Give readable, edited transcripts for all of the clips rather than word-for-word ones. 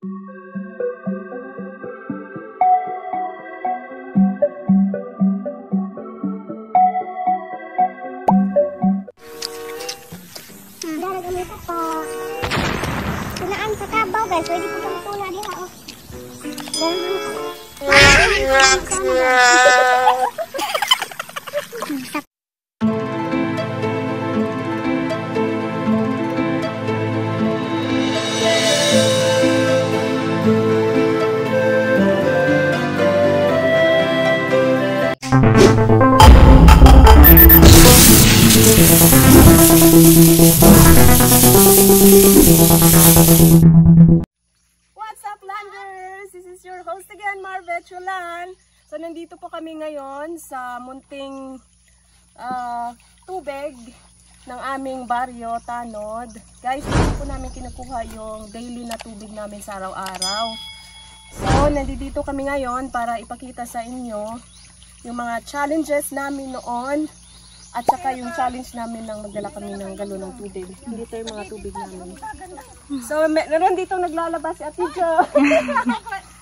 Daragamita po. Tunaan sa kabaw guys. Pwede po kang tuna diha oh. What's up, landers? This is your host again, Marvet Chulan. So, nandito po kami ngayon sa munting tubig ng aming baryo, Tanod. Guys, dito po namin kinukuha yung daily na tubig namin sa araw-araw. So, nandito kami ngayon para ipakita sa inyo yung mga challenges namin noon at saka yung challenge namin nang magdala kami ng galon ng tubig. Dito yung mga tubig namin. So, meron dito naglalaba si Ate Jo.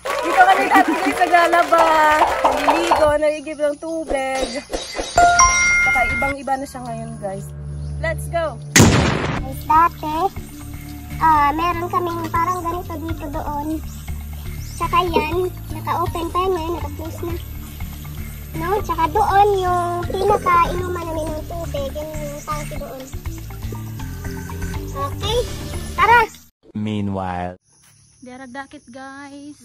Dito kami dati guys naglalaba. Nililigo, nagigib ng tubig. Saka ibang-iba na siya ngayon guys. Let's go! Dati, meron kaming parang ganito dito doon. Saka yan, naka-open pa yan ngayon, naka-close na. No, tsaka doon yung pinaka-inuman namin ng tubig, yun yung tangke doon. Okay, tara! Meanwhile, Daragdakit guys.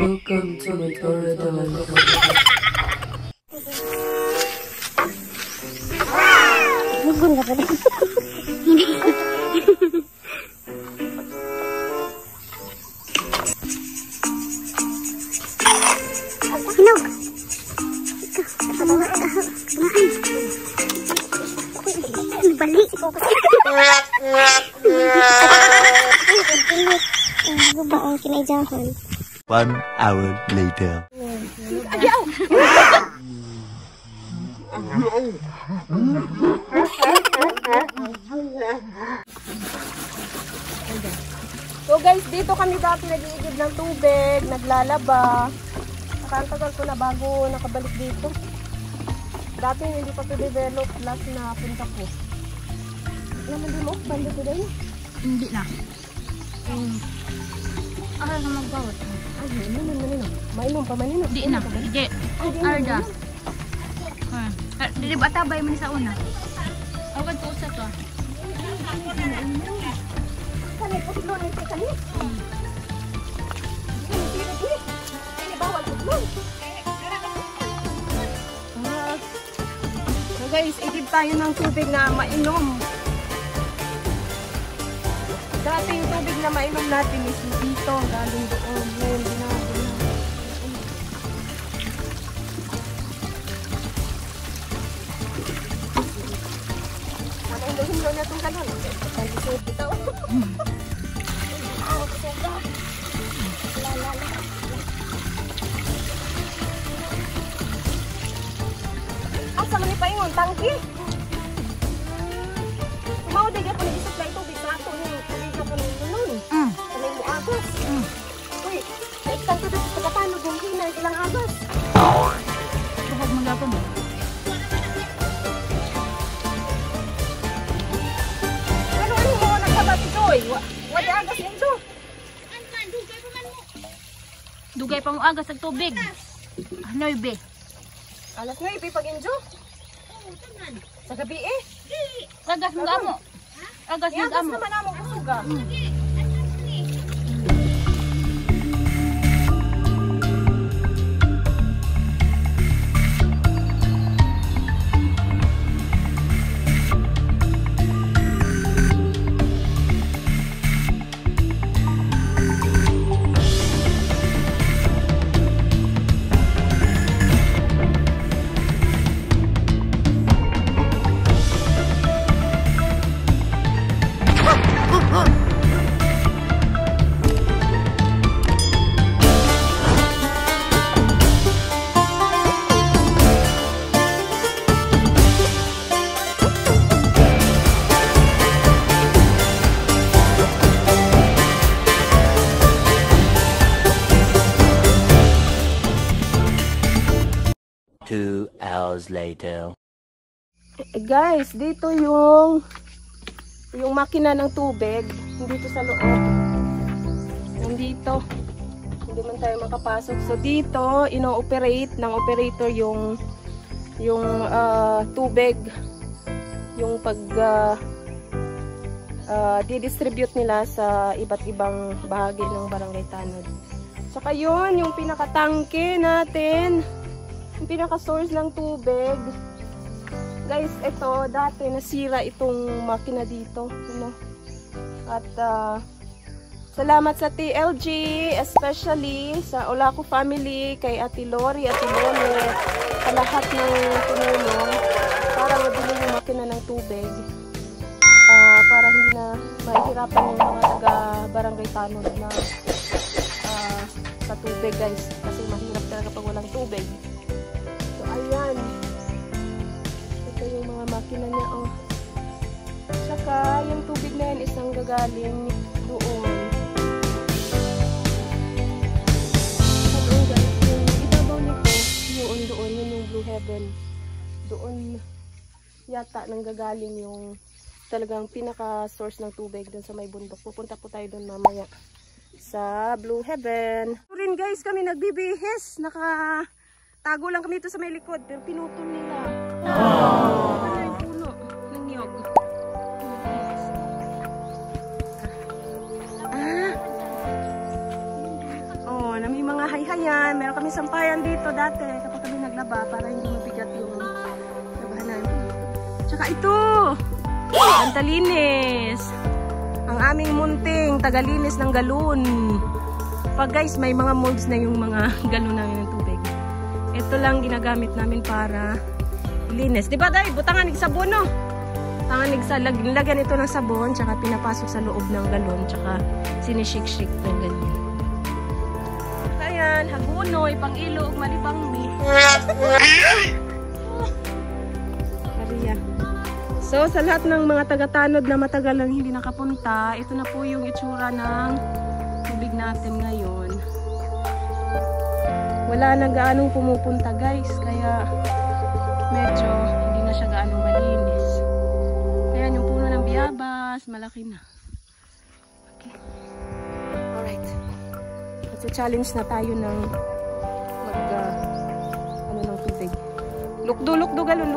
Welcome to the paradise. Gugun ka pa rin. Hinog! Balik! Ano ba ang kinaijahan? 1 hour later. Ayaw! So guys, dito kami dati nag-iigib ng tubig, naglalaba. Nakaantagal ko na bago nakabalik dito. Dati hindi pa to-develop, last na punta ko. Naman din mo, banda ko din. Hindi na. Aral na magbawat. Ay, manino. Mainom pa manino. Di na. Di. Arda. Di ba tabay mo ni sa una? Awag ko sa to. Kani putlo ni si kani. Ini bawal putlo. So guys, igib tayo ng tubig na mainom. Dati yung tubig na mainom natin is dito, galing doon. Ngayon, ginagawa na. Sana yung himlo na itong galon. Kasi suot ito. Asa man ipaingon, tangki? Tumawad ay po nag-supply tubig sa ato niya. Kaliga po nang nun. Kanay mo agos. Uy, naiktan ka dito sa katanog yung hinay ilang agos. Huwag magapon mo. Ano mo nagsabat si Joy? Wala agos yan do. Dugay pa mo agas sa tubig. Anoy be. Alas nga ipipag-injo. Sa gabi eh. Agas mo gamo. Agas mo Agas gamo. naman namang usuga. hours later. Guys, dito yung makina ng tubig. Dito sa loob. Nandito. Hindi man tayo makapasok. So dito, ino-operate ng operator yung tubig. Yung di-distribute nila sa iba't ibang bahagi ng Barangay Tanod. Saka yun, yung pinakatangke natin. Yung pinaka-source ng tubig. Guys, ito, dati nasira itong makina dito. At salamat sa TLG, especially sa Olaco family, kay Ate Lori, Ate Lolet, sa lahat ng tumulong para mabili yung makina ng tubig. Para hindi na mahihirapan yung mga taga-Barangay Tanod na sa tubig, guys. Kasi mahirap talaga pag walang tubig. So, ayan. Ito yung mga makina niya, oh. Saka, yung tubig na yan isang gagaling doon. Doon, guys. Yung ibabaw nito, doon, yun yung Blue Heaven. Doon yata nang gagaling yung talagang pinaka-source ng tubig doon sa may bundok. Pupunta po tayo doon mamaya sa Blue Heaven. Rin guys, kami nagbibihis. Nakatago lang kami dito sa may likod, pero pinutol nila. Ano yung puno ng niyog? Na may mga hayhayan. Meron kami sampayan dito dati kapag kami naglaba para hindi mabigat yung labanan. Tsaka ito! Ang talinis. Ang aming munting tagalinis ng galon. Pag guys, may mga molds na yung mga galon namin ng tubig. Ito lang ginagamit namin para linis. Diba day? Butangan ng sabon, no? Lagyan ito ng sabon, tsaka pinapasok sa loob ng galon, tsaka sinishik-shik ng ganyan. Ayan, hagunoy, pang-ilo, malibang mi. Maria. So, sa lahat ng mga taga-Tanod na matagal lang hindi nakapunta, ito na po yung itsura ng tubig natin ngayon. Wala na gaanong pumupunta guys, kaya medyo hindi na siya gaanong malinis. Ayan, yung puno ng biyabas, malaki na. Okay. Alright. Magsa-challenge na tayo ng ng tubig. Lukdo galon.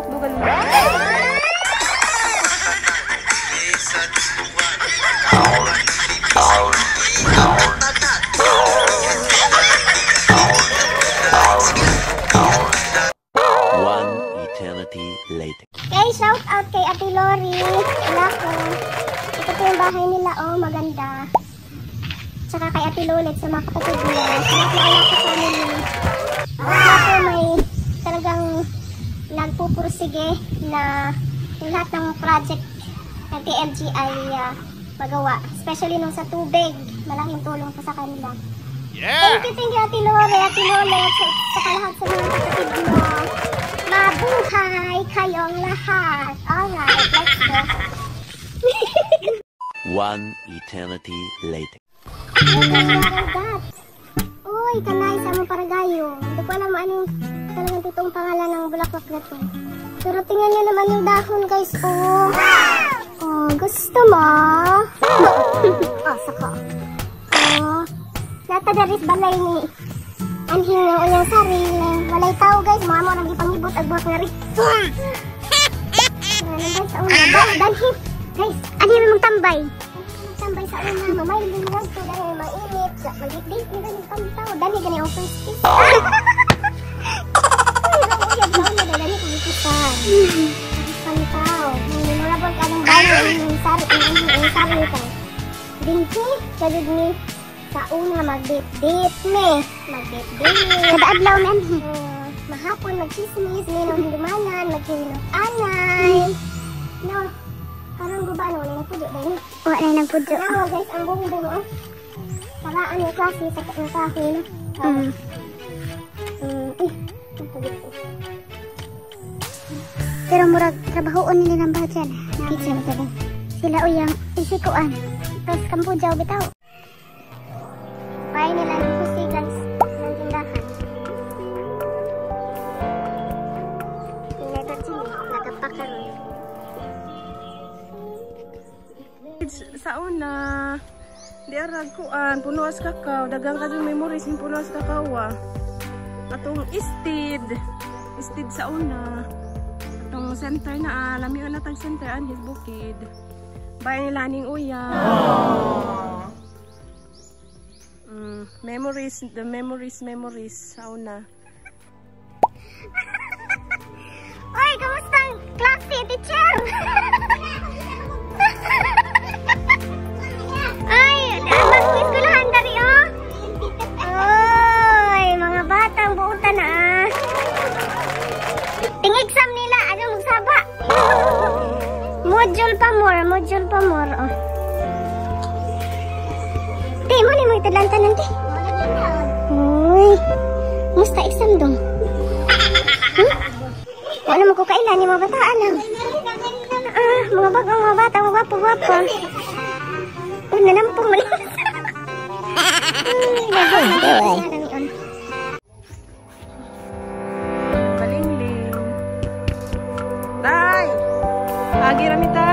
One eternity later. Okay, shout out kay Ate Lori. Olaco. Ito po yung bahay nila, oh, maganda. Tsaka kay Ate Lolet sa mga kapatid nila. Sa mga Olaco family. Olaco may talagang nagpupursige na lahat ng project ng TLG ay magawa. Especially nung sa tubig. Malaking tulong pa sa kanila. Yeah! Thank you Ate Lori, Ate Lolet, sa lahat sa mga kapatid mo. Mabuhay kayong lahat. Alright, let's go. One eternity later. Uy, kanay sa mga paragayo. Hindi ko alam anong talagang totoong pangalan ng bulaklak na to. Pero tingnan nyo naman yung dahon guys. Oh, oh gusto mo? Oh, saka. Oh, natagaris balay ni anhing ng uyang sarili. Walay tao guys, mga mo nang ipangibot at buhak nga rin. Guys, sa una. Danhip. Guys, anhing mong tambay. Tambay sa una. Mamay, lilang to. Dahil mainit. Mag-date ni ganyan pantaw. Dahil ganyan ang first kiss. Uyag ba na dahil kumikisan. Pantaw. Memorable ka ng bayo. Yung sarili ka. Dinhi, kagad ni sa una mag-date me. Mag-date. Kada adlaw men. Mahapon mag-chismis, minong hindumanan, maghinok-anay. No, parang guba ano, wala ng pudo dahil. Wala ng pudo. Kaya guys, ang bumbong mo. Paraan yung klase sa kahin. Pero murag trabahoon nila ng bahat yan. Kitchen talaga. Sila uyang isikuan. Tapos kampujaw bitaw. Kaya nila ng pusi guys. Ng tindahan. sini. Nagapakaroon. Sa una, di arag kuan, punuas kakao, dagang ka dun memories yung punuas kakao. Atong istid sa una. Atong center na, alam yun na tag center an his bukid. Bayan nila ning uyang. Memories, the memories sa una. Oy, kamusta ang klase, teacher? Ay, dapat ko eskulahan dari, oh. Oy, mga batang buutan na, ah. Ting exam nila, ano magsaba? Module pa more, oh. Di, mo ni mo itadlanta nanti. Uy, musta exam dong? Wala mo ko kailan ni mga bataan lang. Mga bagang mga bata, mga wapo-wapo. Nanampong mo lang. Kalingling. Tay! Agi ramita.